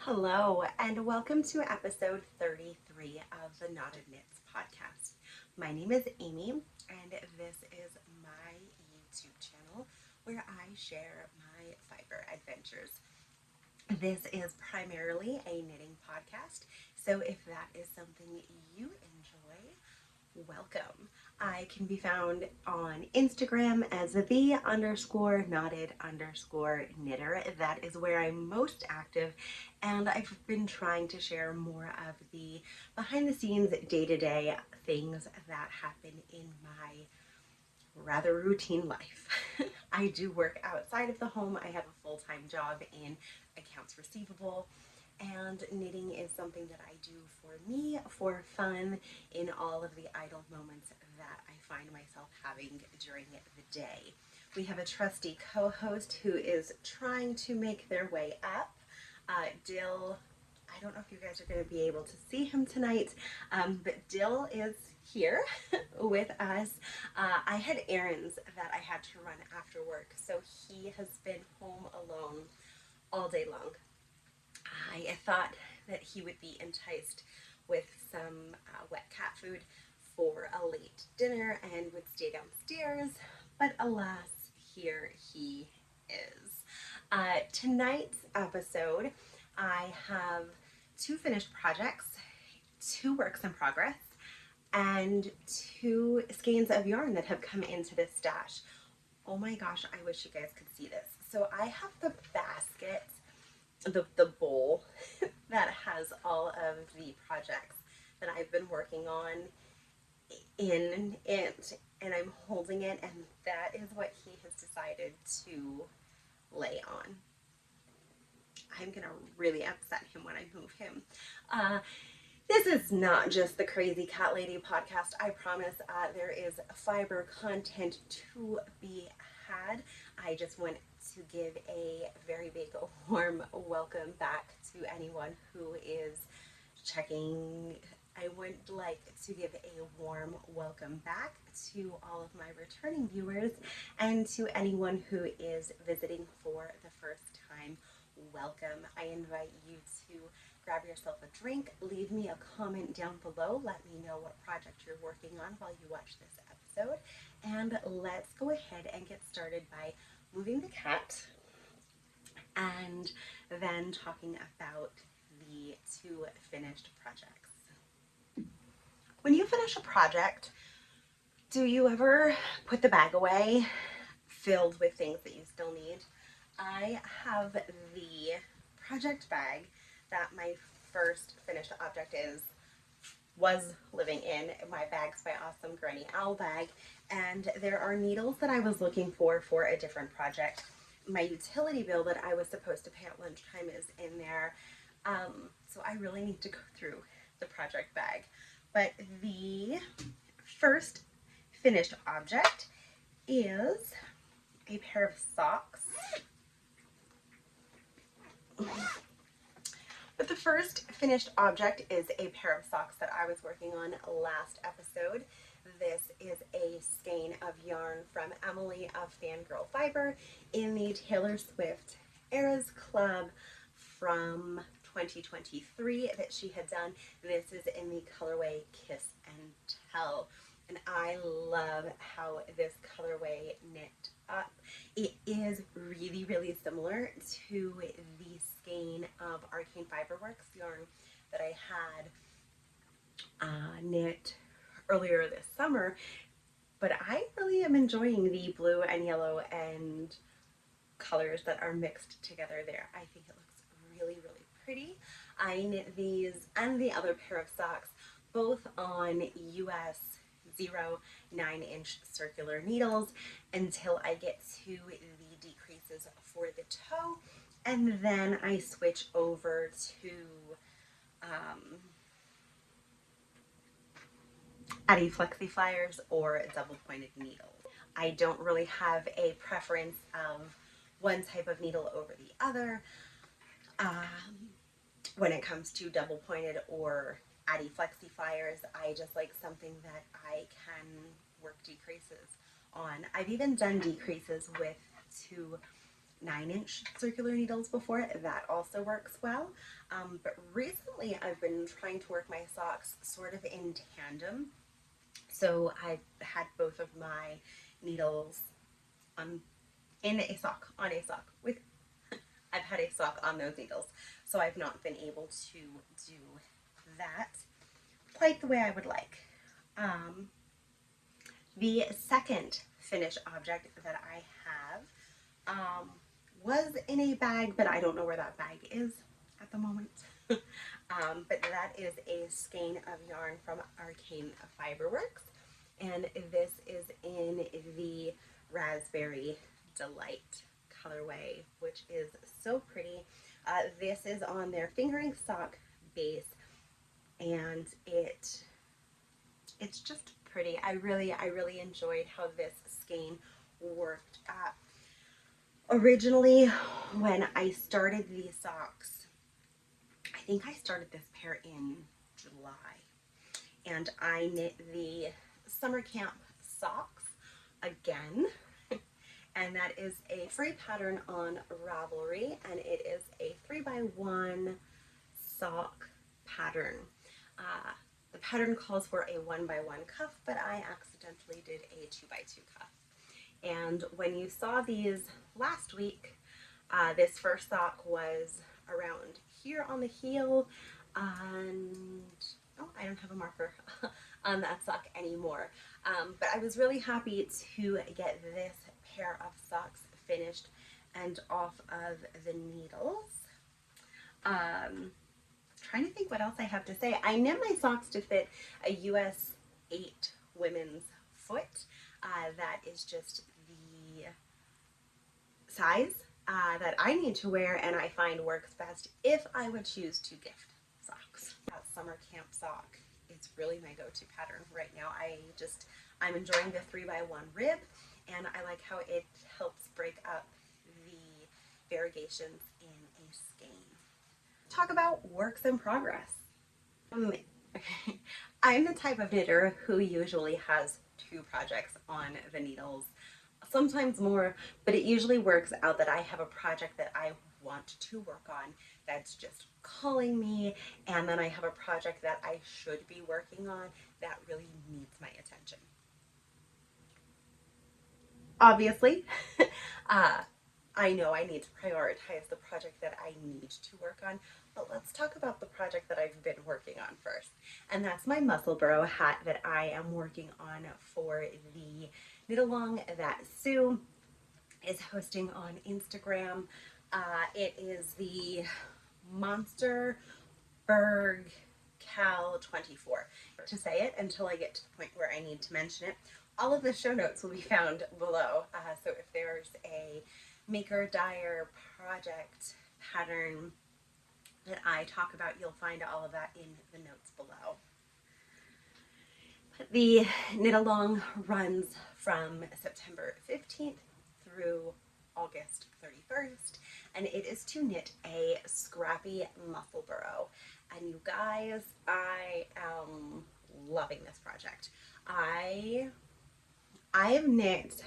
Hello, and welcome to episode 33 of the Knotted Knits podcast. My name is Amy, and this is my YouTube channel where I share my fiber adventures. This is primarily a knitting podcast, so if that is something you enjoy, welcome. I can be found on Instagram as the_knotted_knitter. That is where I'm most active, and I've been trying to share more of the behind the scenes, day-to-day things that happen in my rather routine life. I do work outside of the home. I have a full-time job in accounts receivable, and knitting is something that I do for me, for fun, in all of the idle moments that I find myself having during the day. We have a trusty co-host who is trying to make their way up. Dill, I don't know if you guys are going to be able to see him tonight, but Dill is here with us. I had errands that I had to run after work, so he has been home alone all day long. I thought that he would be enticed with some wet cat food for a late dinner and would stay downstairs, but alas, here he is. Tonight's episode, I have 2 finished projects, 2 works in progress, and 2 skeins of yarn that have come into this stash. Oh my gosh, I wish you guys could see this. So I have the basket, the bowl that has all of the projects that I've been working on in it, and I'm holding it, and that is what he has decided to lay on. I'm gonna really upset him when I move him. This is not just the Crazy Cat Lady podcast. I promise there is fiber content to be had. I just want to give a very big warm welcome back to anyone who is checking. I would like to give a warm welcome back to all of my returning viewers, and to anyone who is visiting for the first time. Welcome. I invite you to grab yourself a drink, leave me a comment down below, let me know what project you're working on while you watch this episode, and let's go ahead and get started by moving the cat and then talking about the 2 finished projects. When you finish a project, do you ever put the bag away filled with things that you still need? I have the project bag that my first finished object was living in, my Bags by Awesome Granny Owl bag, and there are needles that I was looking for a different project. My utility bill that I was supposed to pay at lunchtime is in there, so I really need to go through the project bag. But the first finished object is a pair of socks. But the first finished object is a pair of socks that I was working on last episode. This is a skein of yarn from Emily of Fangirl Fiber in the Taylor Swift Eras Club from 2023 that she had done. This is in the colorway Kiss and Tell, and I love how this colorway knit up. It is really, really similar to the skein of Arcane Fiberworks yarn that I had knit earlier this summer, but I really am enjoying the blue and yellow and colors that are mixed together there. I think it looks really, really pretty. I knit these and the other pair of socks both on US 0.9-inch circular needles until I get to the decreases for the toe, and then I switch over to Addy Flexi Flyers or double pointed needles. I don't really have a preference of one type of needle over the other when it comes to double pointed or Addy Flexi Flyers. I just like something that I can work decreases on. I've even done decreases with 2 9-inch circular needles before. That also works well. But recently I've been trying to work my socks sort of in tandem. So I had both of my needles on a sock with I've had a sock on those needles. So I've not been able to do that quite the way I would like. The second finished object that I have was in a bag, but I don't know where that bag is at the moment. But that is a skein of yarn from Arcane Fiberworks, and this is in the Raspberry Delight colorway, which is so pretty. This is on their fingering sock base, and it's just pretty. I really enjoyed how this skein worked. Originally, when I started these socks, I think I started this pair in July, and I knit the summer camp socks again, and that is a free pattern on Ravelry, and it is a 3x1 sock pattern. The pattern calls for a 1x1 cuff, but I accidentally did a 2x2 cuff. And when you saw these last week, this first sock was around here on the heel, and oh, I don't have a marker on that sock anymore. But I was really happy to get this pair of socks finished and off of the needles. Trying to think what else I have to say. I knit my socks to fit a US 8 women's foot. That is just the size that I need to wear, and I find works best if I would choose to gift socks. That summer camp sock is really my go-to pattern right now. I'm enjoying the 3x1 rib, and I like how it helps break up the variegations in a skein. Talk about works in progress. I'm the type of knitter who usually has 2 projects on the needles, sometimes more, but it usually works out that I have a project that I want to work on that's just calling me, and then I have a project that I should be working on that really needs my attention. Obviously, I know I need to prioritize the project that I need to work on, but let's talk about the project that I've been working on first. And that's my Musselburgh hat that I am working on for the knit along that Sue is hosting on Instagram. It is the Musselburgh Cal 24. To say it until I get to the point where I need to mention it. All of the show notes will be found below. So if there's a maker dyer project pattern that I talk about, you'll find all of that in the notes below. The knit along runs from September 15th through August 31st, and it is to knit a scrappy Musselburgh. And you guys, I am loving this project. I've knit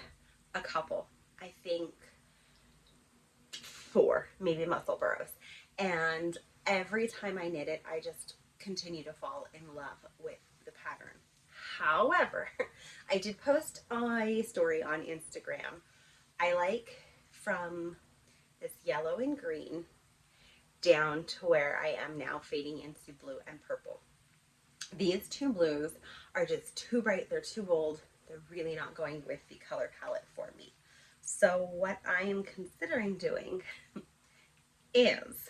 a couple, I think 4 maybe Musselburghs, and every time I knit it, I just continue to fall in love with the pattern. However, I did post a story on Instagram. I like from this yellow and green down to where I am now fading into blue and purple. These 2 blues are just too bright, they're too bold, they're really not going with the color palette for me. So what I am considering doing is,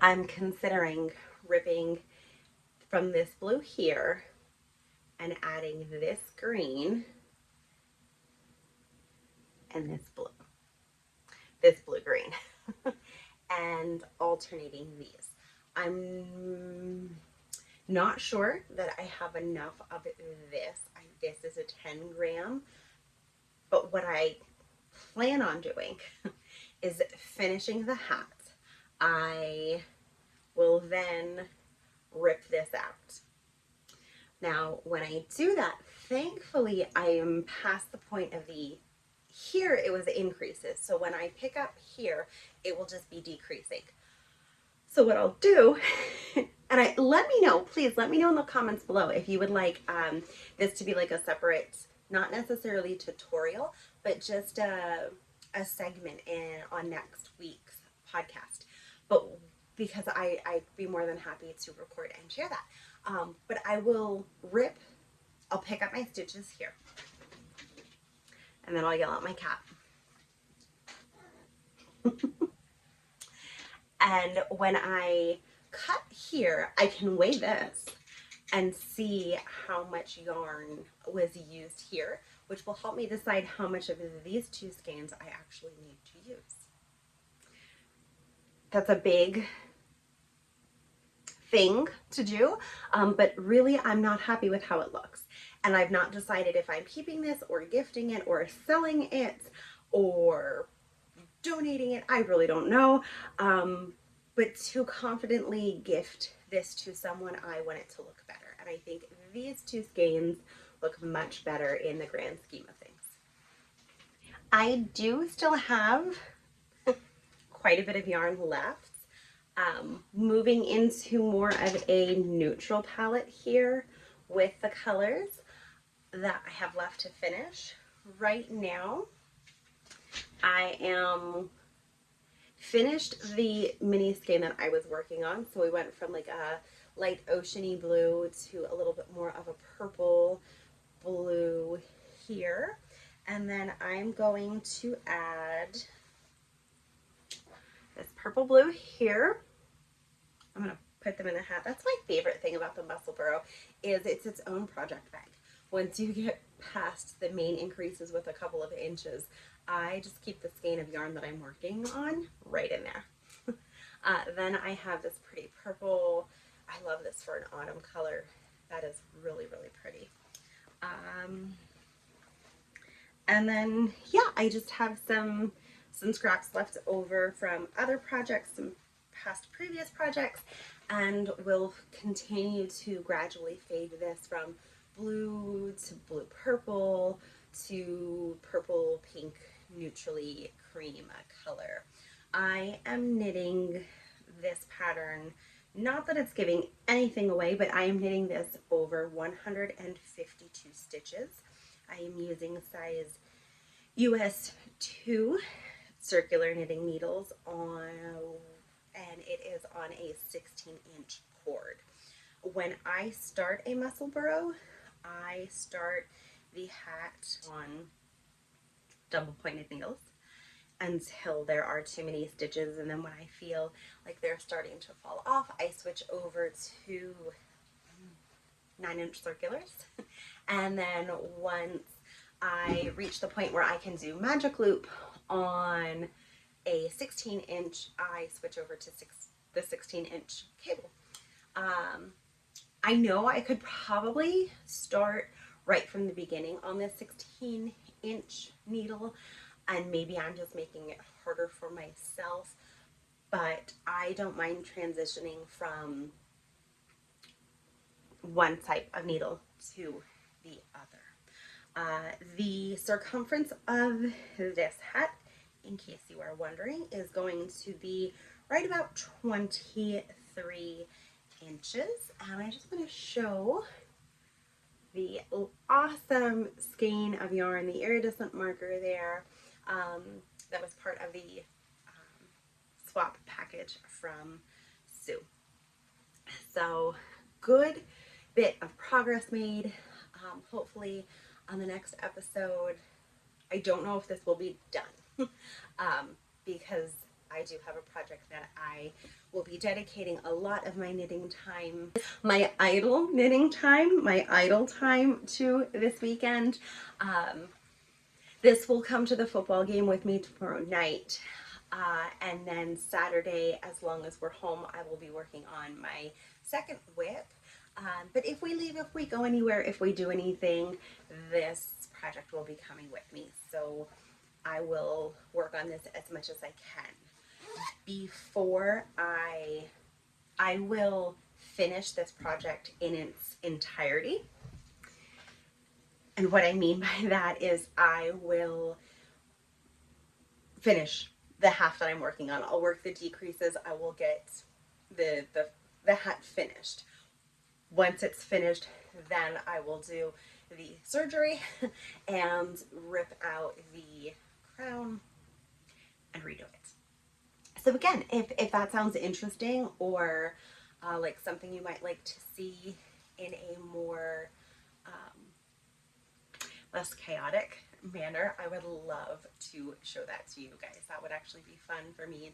I'm considering ripping from this blue here and adding this green and this blue green and alternating these. I'm not sure that I have enough of this. This is a 10 gram, but what I plan on doing is finishing the hat. I will then rip this out. Now, when I do that, thankfully I am past the point of the here it was increases. So when I pick up here, it will just be decreasing. So what I'll do, and let me know, please let me know in the comments below if you would like this to be like a separate, not necessarily tutorial, but just a segment on next week's podcast. But because I'd be more than happy to record and share that. But I will I'll pick up my stitches here. And then I'll yell at my cat. And when I cut here, I can weigh this and see how much yarn was used here, which will help me decide how much of these two skeins I actually need to use. That's a big thing to do, but really I'm not happy with how it looks. And I've not decided if I'm keeping this or gifting it or selling it or donating it. I really don't know. But to confidently gift this to someone, I want it to look better. And I think these two skeins look much better in the grand scheme of things. I do still have quite a bit of yarn left. Moving into more of a neutral palette here with the colors that I have left to finish. Right now, I am finished the mini skein that I was working on. So we went from like a light oceany blue to a little bit more of a purple blue here. And then I'm going to add this purple blue here. I'm going to put them in a hat. That's my favorite thing about the Musselburgh is it's its own project bag. Once you get past the main increases with a couple of inches, I just keep the skein of yarn that I'm working on right in there. Then I have this pretty purple. I love this for an autumn color. That is really, really pretty. And then, yeah, I just have some scraps left over from other projects, some previous projects, and we'll continue to gradually fade this from blue to blue purple to purple pink neutrally cream color. I am knitting this pattern, not that it's giving anything away, but I am knitting this over 152 stitches. I am using size US 2 circular knitting needles and it is on a 16-inch cord. When I start a Musselburgh, I start the hat on double pointed needles until there are too many stitches, and then when I feel like they're starting to fall off, I switch over to 9-inch circulars. And then once I reach the point where I can do magic loop on a 16-inch, I switch over to the 16-inch cable. I know I could probably start right from the beginning on this 16-inch needle, and maybe I'm just making it harder for myself, but I don't mind transitioning from one type of needle to the other. The circumference of this hat, in case you are wondering, is going to be right about 23 inches. And I just want to show the awesome skein of yarn, the iridescent marker there. That was part of the swap package from Sue. So good bit of progress made. Hopefully on the next episode, I don't know if this will be done because I do have a project that I will be dedicating a lot of my knitting time, my idle knitting time, my idle time to this weekend. This will come to the football game with me tomorrow night. And then Saturday, as long as we're home, I will be working on my second whip. But if we leave, if we go anywhere, if we do anything, this project will be coming with me. So I will work on this as much as I can. Before I will finish this project in its entirety. And what I mean by that is I will finish the half that I'm working on. I'll work the decreases. I will get the hat finished. Once it's finished, then I will do the surgery and rip out the crown and redo it. So again, if that sounds interesting, or like something you might like to see in a more less chaotic manner, I would love to show that to you guys. That would actually be fun for me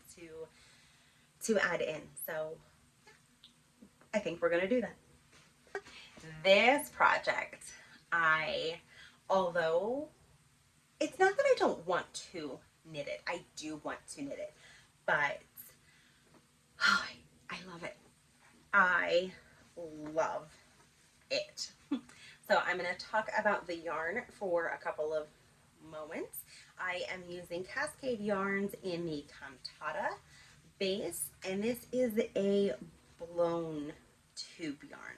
to add in. So I think we're gonna do that. This project, although it's not that I don't want to knit it, I do want to knit it, but oh, I love it. I love it. So I'm going to talk about the yarn for a couple of moments. I am using Cascade yarns in the Cantata base, and this is a blown tube yarn.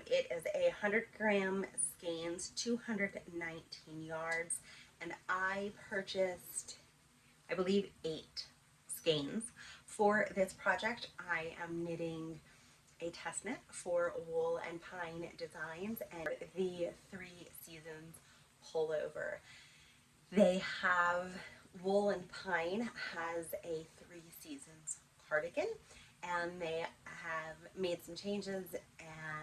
It is a 100-gram skeins, 219 yards, and I purchased, I believe, 8 skeins. For this project, I am knitting a test knit for Wool and Pine Designs and the 3 Seasons Pullover. They have, Wool and Pine has a 3 Seasons cardigan, and they have made some changes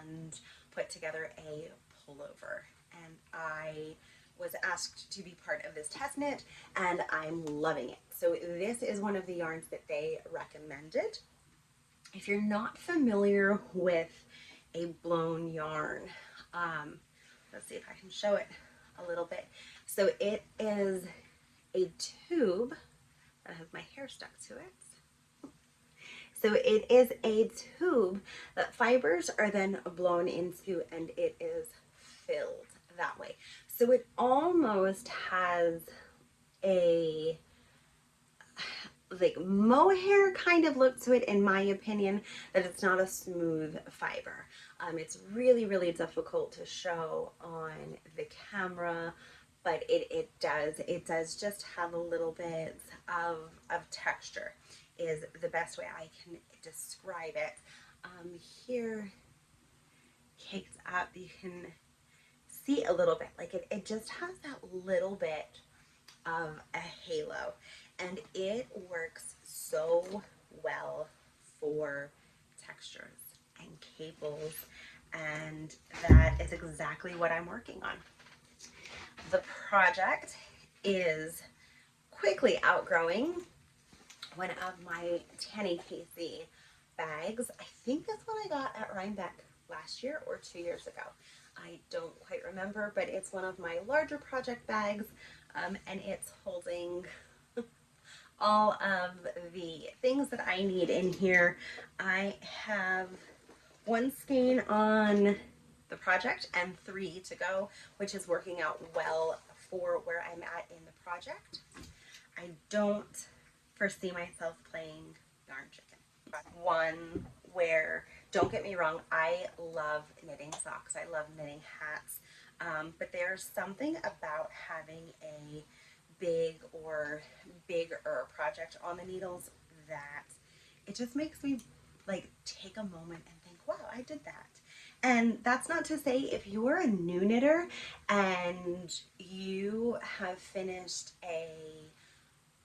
and put together a pullover. And I was asked to be part of this test knit, and I'm loving it. So this is one of the yarns that they recommended. If you're not familiar with a blown yarn, let's see if I can show it a little bit. So it is a tube that has my hair stuck to it. So it is a tube that fibers are then blown into, and it is filled that way. So it almost has a like mohair kind of look to it, in my opinion, that it's not a smooth fiber. It's really, really difficult to show on the camera, but it does just have a little bit of texture, is the best way I can describe it. Here, cakes up, you can see a little bit, like it just has that little bit of a halo, and it works so well for textures and cables, and that is exactly what I'm working on. The project is quickly outgrowing one of my Tannie Casey bags. I think that's what I got at Rhinebeck last year or 2 years ago. I don't quite remember, but it's one of my larger project bags, and it's holding all of the things that I need in here. I have 1 skein on the project and 3 to go, which is working out well for where I'm at in the project. I don't foresee myself playing yarn chicken. One where, don't get me wrong, I love knitting socks, I love knitting hats, but there's something about having a big or bigger project on the needles that it just makes me like take a moment and think, wow, I did that. And that's not to say if you're a new knitter and you have finished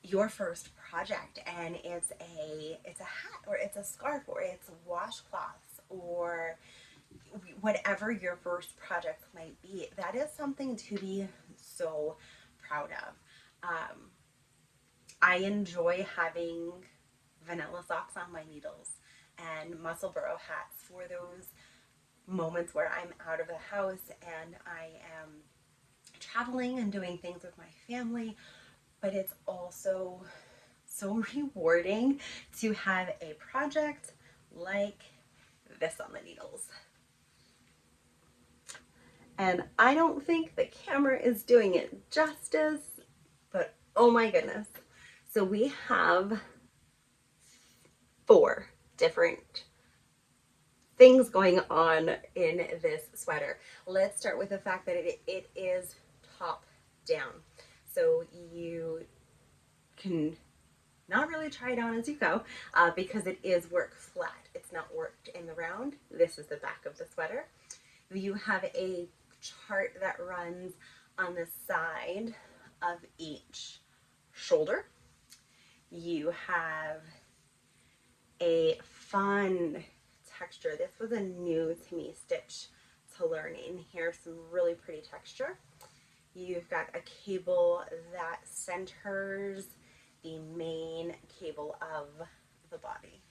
your first project and it's a hat or it's a scarf or it's washcloths or whatever your first project might be, that is something to be so proud of. I enjoy having vanilla socks on my needles and Musselburgh hats for those moments where I'm out of the house and I am traveling and doing things with my family, but it's also so rewarding to have a project like this on the needles. And I don't think the camera is doing it justice, but oh my goodness. So we have 4 different things going on in this sweater. Let's start with the fact that it is top down. So you can not really try it on as you go because it is work flat. It's not worked in the round. This is the back of the sweater. You have a chart that runs on the side of each shoulder. You have a fun texture. This was a new to me stitch to learning. Here's some really pretty texture. You've got a cable that centers the main cable of the body.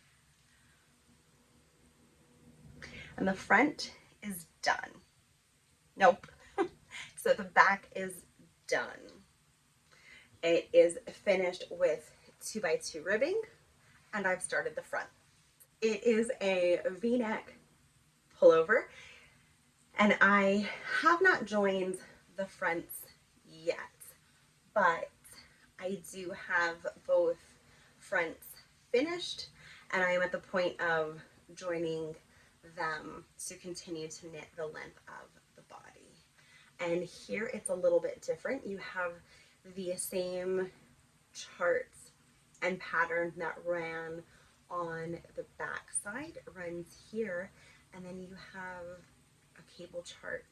And the front is done. Nope. So the back is done. It is finished with 2x2 ribbing, and I've started the front. It is a V-neck pullover, and I have not joined the fronts yet, but I do have both fronts finished, and I am at the point of joining them to continue to knit the length of the body. And here it's a little bit different. You have the same charts and pattern that ran on the back side runs here, and then you have a cable chart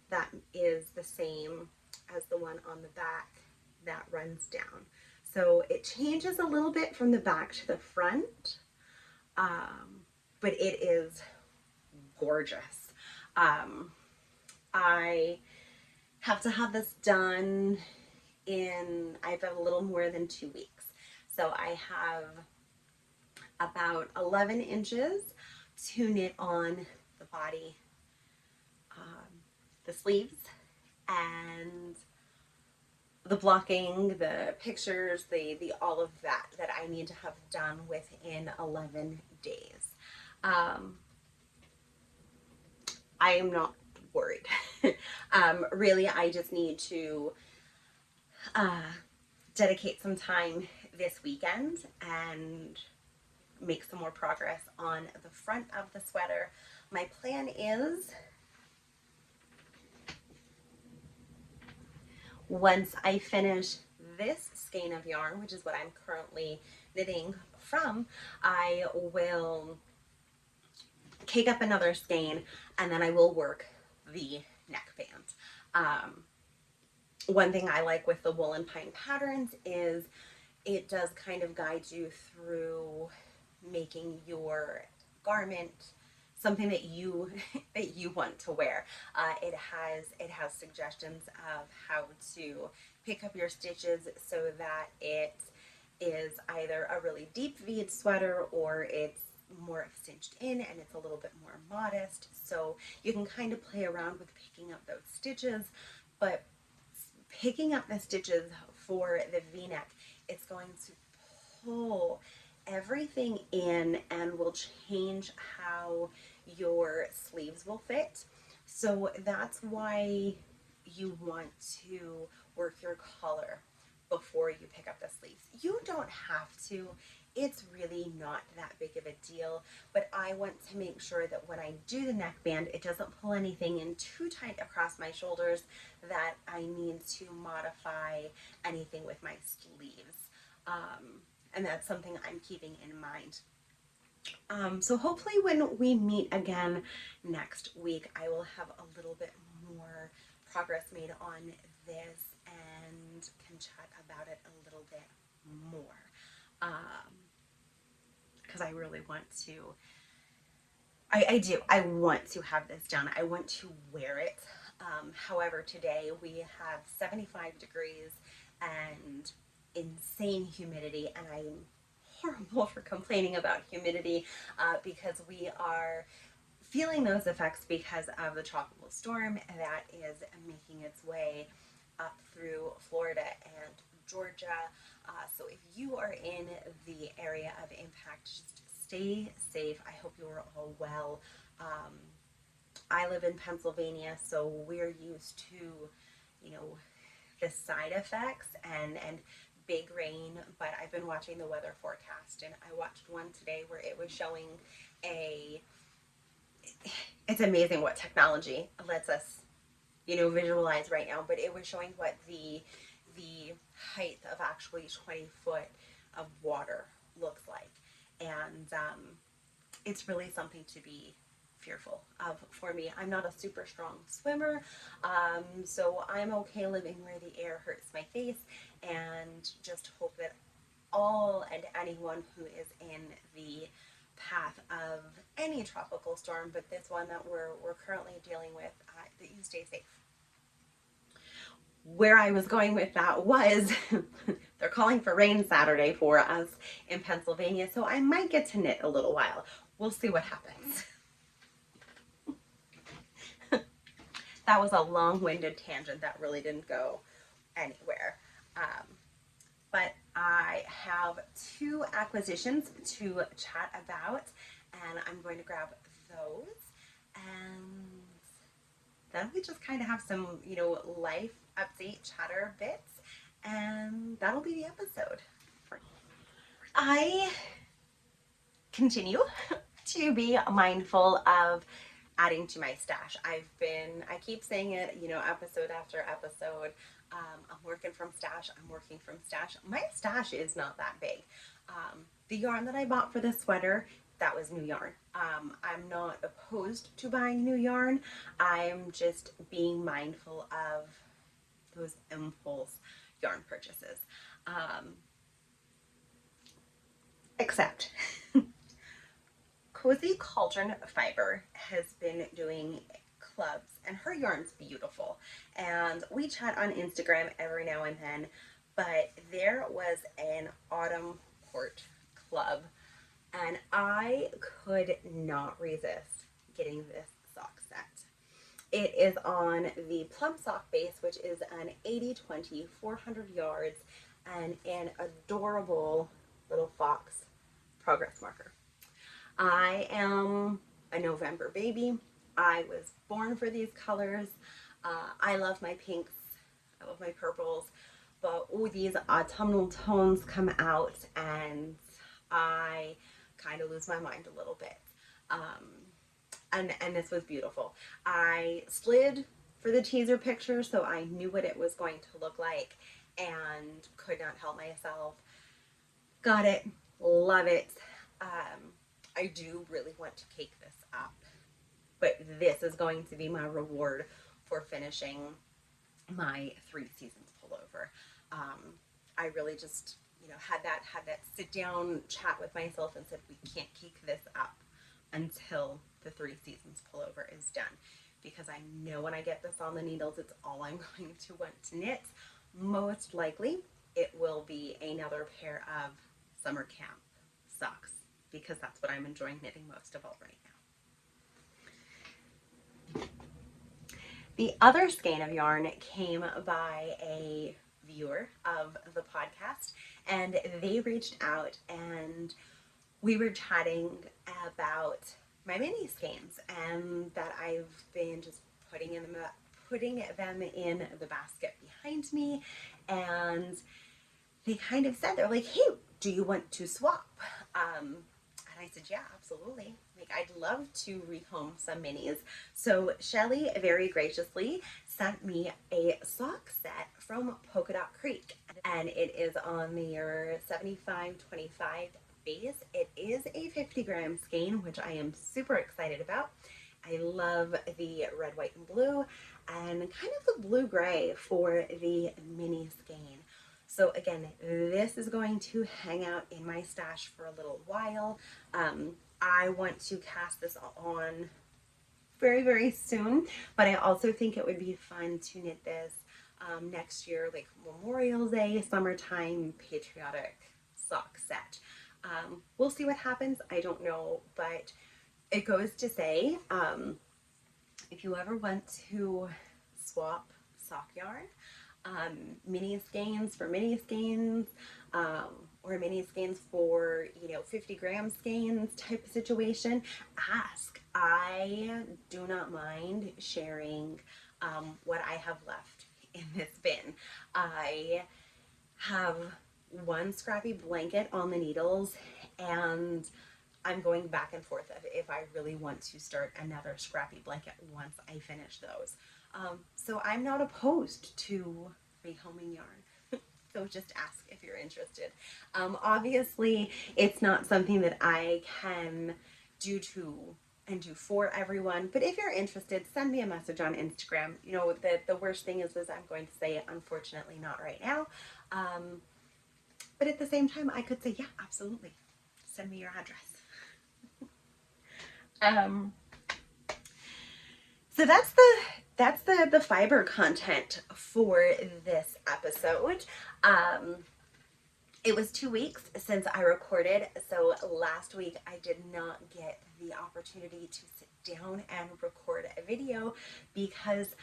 that is the same as the one on the back that runs down. So it changes a little bit from the back to the front, but it is gorgeous. I have to have this done in, I've got a little more than 2 weeks. So I have about 11 inches to knit on the body, the sleeves, and the blocking, the pictures, the all of that I need to have done within 11 days. I am not worried. Really, I just need to dedicate some time this weekend and make some more progress on the front of the sweater. My plan is, once I finish this skein of yarn, which is what I'm currently knitting from, I will cake up another skein, and then I will work the neckband. One thing I like with the wool and pine patterns is it does kind of guide you through making your garment something that you want to wear. It has suggestions of how to pick up your stitches so that it is either a really deep V sweater or it's more cinched in and it's a little bit more modest. So you can kind of play around with picking up those stitches, but picking up the stitches for the V-neck, it's going to pull everything in and will change how your sleeves will fit. So that's why you want to work your collar before you pick up the sleeves. You don't have to. It's really not that big of a deal, but I want to make sure that when I do the neckband, it doesn't pull anything in too tight across my shoulders that I need to modify anything with my sleeves. And that's something I'm keeping in mind. So hopefully when we meet again next week, I will have a little bit more progress made on this and can chat about it a little bit more. Because I really want to, I want to have this done. I want to wear it. However, today we have 75 degrees and insane humidity, and I'm horrible for complaining about humidity because we are feeling those effects because of the tropical storm that is making its way up through Florida and Georgia. So if you are in the area of impact, just stay safe. I hope you're all well. I live in Pennsylvania, so we're used to, the side effects and big rain, but I've been watching the weather forecast, and I watched one today where it was showing it's amazing what technology lets us, visualize right now, but it was showing what the height of actually 20 foot of water looks like. And it's really something to be fearful of for me. I'm not a super strong swimmer, so I'm okay living where the air hurts my face, and just hope that all and anyone who is in the path of any tropical storm, but this one that we're currently dealing with, that you stay safe. Where I was going with that was they're calling for rain Saturday for us in Pennsylvania, so I might get to knit a little while. We'll see what happens. That was a long-winded tangent that really didn't go anywhere. But I have 2 acquisitions to chat about, and I'm going to grab those. And then we just kind of have some, life update chatter bits, and that'll be the episode. I continue to be mindful of adding to my stash. I keep saying it, episode after episode. I'm working from stash. My stash is not that big. The yarn that I bought for this sweater, that was new yarn. I'm not opposed to buying new yarn. I'm just being mindful of those impulse yarn purchases. Except Cozy Cauldron Fiber has been doing clubs, and her yarn's beautiful, and we chat on Instagram every now and then, but there was an autumn court club, and I could not resist getting this sock set. It is on the plum sock base, which is an 80/20 400 yards and an adorable little fox progress marker. I am a November baby. I was born for these colors. I love my pinks. I love my purples. But these autumnal tones come out and I kind of lose my mind a little bit. And this was beautiful. I slid for the teaser picture, so I knew what it was going to look like and could not help myself. Got it. Love it. I do really want to cake this up, but this is going to be my reward for finishing my 3 seasons pullover. I really just, had that sit down chat with myself and said, we can't cake this up until the 3 seasons pullover is done, because I know when I get this on the needles, it's all I'm going to want to knit. Most likely, it will be another pair of summer camp socks, because that's what I'm enjoying knitting most of all right now. The other skein of yarn came by a viewer of the podcast, and they reached out and we were chatting about my mini skeins and that I've been just putting them in the basket behind me, and they kind of said, they're like, hey, do you want to swap? And I said, yeah, absolutely. Like, I'd love to rehome some minis. So Shelly very graciously sent me a sock set from Polka Dot Creek, and it is on their 75/25 base. It is a 50-gram skein, which I am super excited about. I love the red, white, and blue, and kind of the blue-gray for the mini skein. So again, this is going to hang out in my stash for a little while. I want to cast this on very, very soon, but I also think it would be fun to knit this next year, like Memorial Day, summertime, patriotic sock set. We'll see what happens. I don't know, but it goes to say, if you ever want to swap sock yarn, mini skeins for mini skeins, or mini skeins for 50-gram skeins type of situation, ask. I do not mind sharing what I have left in this bin. I have one scrappy blanket on the needles, and I'm going back and forth if I really want to start another scrappy blanket once I finish those. So I'm not opposed to rehoming yarn. so just ask if you're interested. Obviously, it's not something that I can do for everyone, but if you're interested, send me a message on Instagram. You know, the worst thing is I'm going to say, unfortunately, not right now. But at the same time, I could say, yeah, absolutely. Send me your address. So that's the fiber content for this episode. It was 2 weeks since I recorded, so last week I did not get the opportunity to sit down and record a video because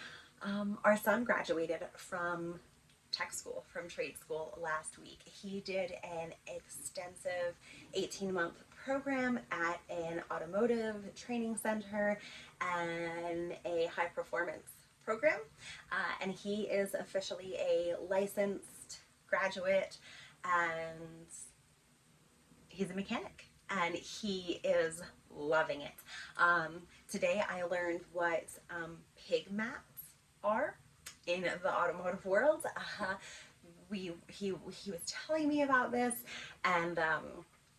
our son graduated from tech school, from trade school last week. He did an extensive 18-month program at an automotive training center and a high performance program, and he is officially a licensed graduate, and he's a mechanic and he is loving it. Today I learned what pig mats are in the automotive world. He was telling me about this, and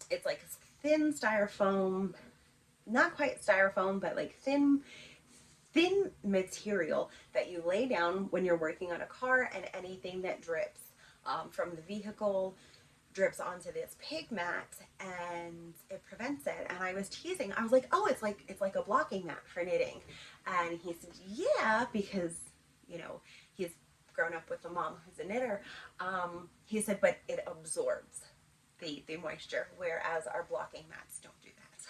it's like thin styrofoam, not quite styrofoam, but like thin material that you lay down when you're working on a car, and anything that drips from the vehicle drips onto this pig mat and it prevents it. And I was teasing. I was like, oh, it's like a blocking mat for knitting. And he said, yeah, because, you know, he's grown up with a mom who's a knitter. He said, but it absorbs the moisture, whereas our blocking mats don't do that.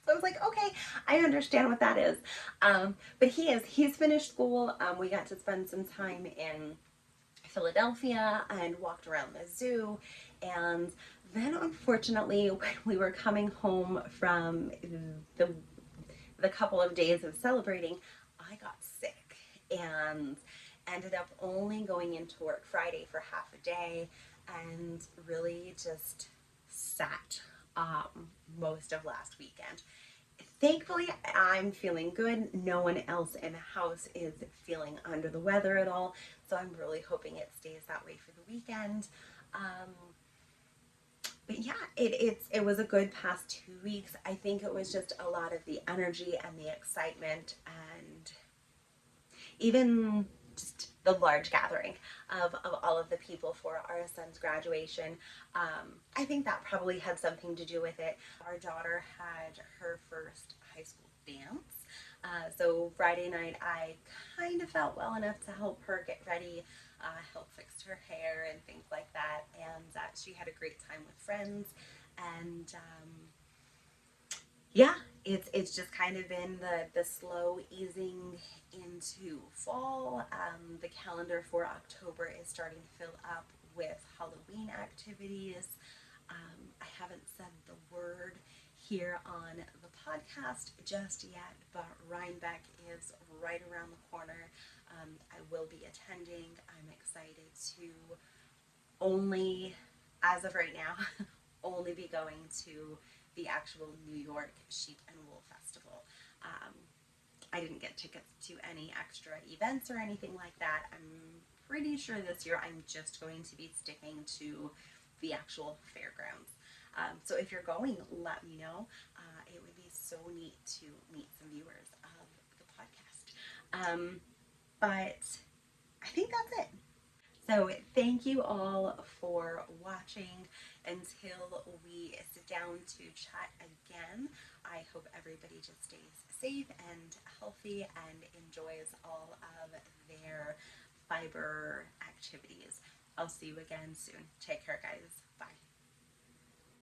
So I was like, okay, I understand what that is. But he's finished school. We got to spend some time in Philadelphia and walked around the zoo. And then unfortunately, when we were coming home from the couple of days of celebrating, I got sick and ended up only going into work Friday for half a day and really just sat most of last weekend. Thankfully, I'm feeling good. No one else in the house is feeling under the weather at all, so I'm really hoping it stays that way for the weekend. But yeah, it was a good past 2 weeks. I think it was just a lot of the energy and the excitement, and even just the large gathering of all of the people for our son's graduation. I think that probably had something to do with it. Our daughter had her first high school dance. So Friday night I kind of felt well enough to help her get ready, help fix her hair and things like that. And she had a great time with friends. And yeah, it's just kind of been the slow easing into fall. The calendar for October is starting to fill up with Halloween activities. I haven't said the word here on the podcast just yet, but Rhinebeck is right around the corner. I will be attending. I'm excited to only, as of right now, only be going to the actual New York Sheep and Wool Festival. I didn't get tickets to any extra events or anything like that. I'm pretty sure this year I'm just going to be sticking to the actual fairgrounds. So if you're going, let me know. It would be so neat to meet some viewers of the podcast. But I think that's it. So thank you all for watching. Until we sit down to chat again, I hope everybody just stays safe and healthy and enjoys all of their fiber activities. I'll see you again soon. Take care, guys. Bye.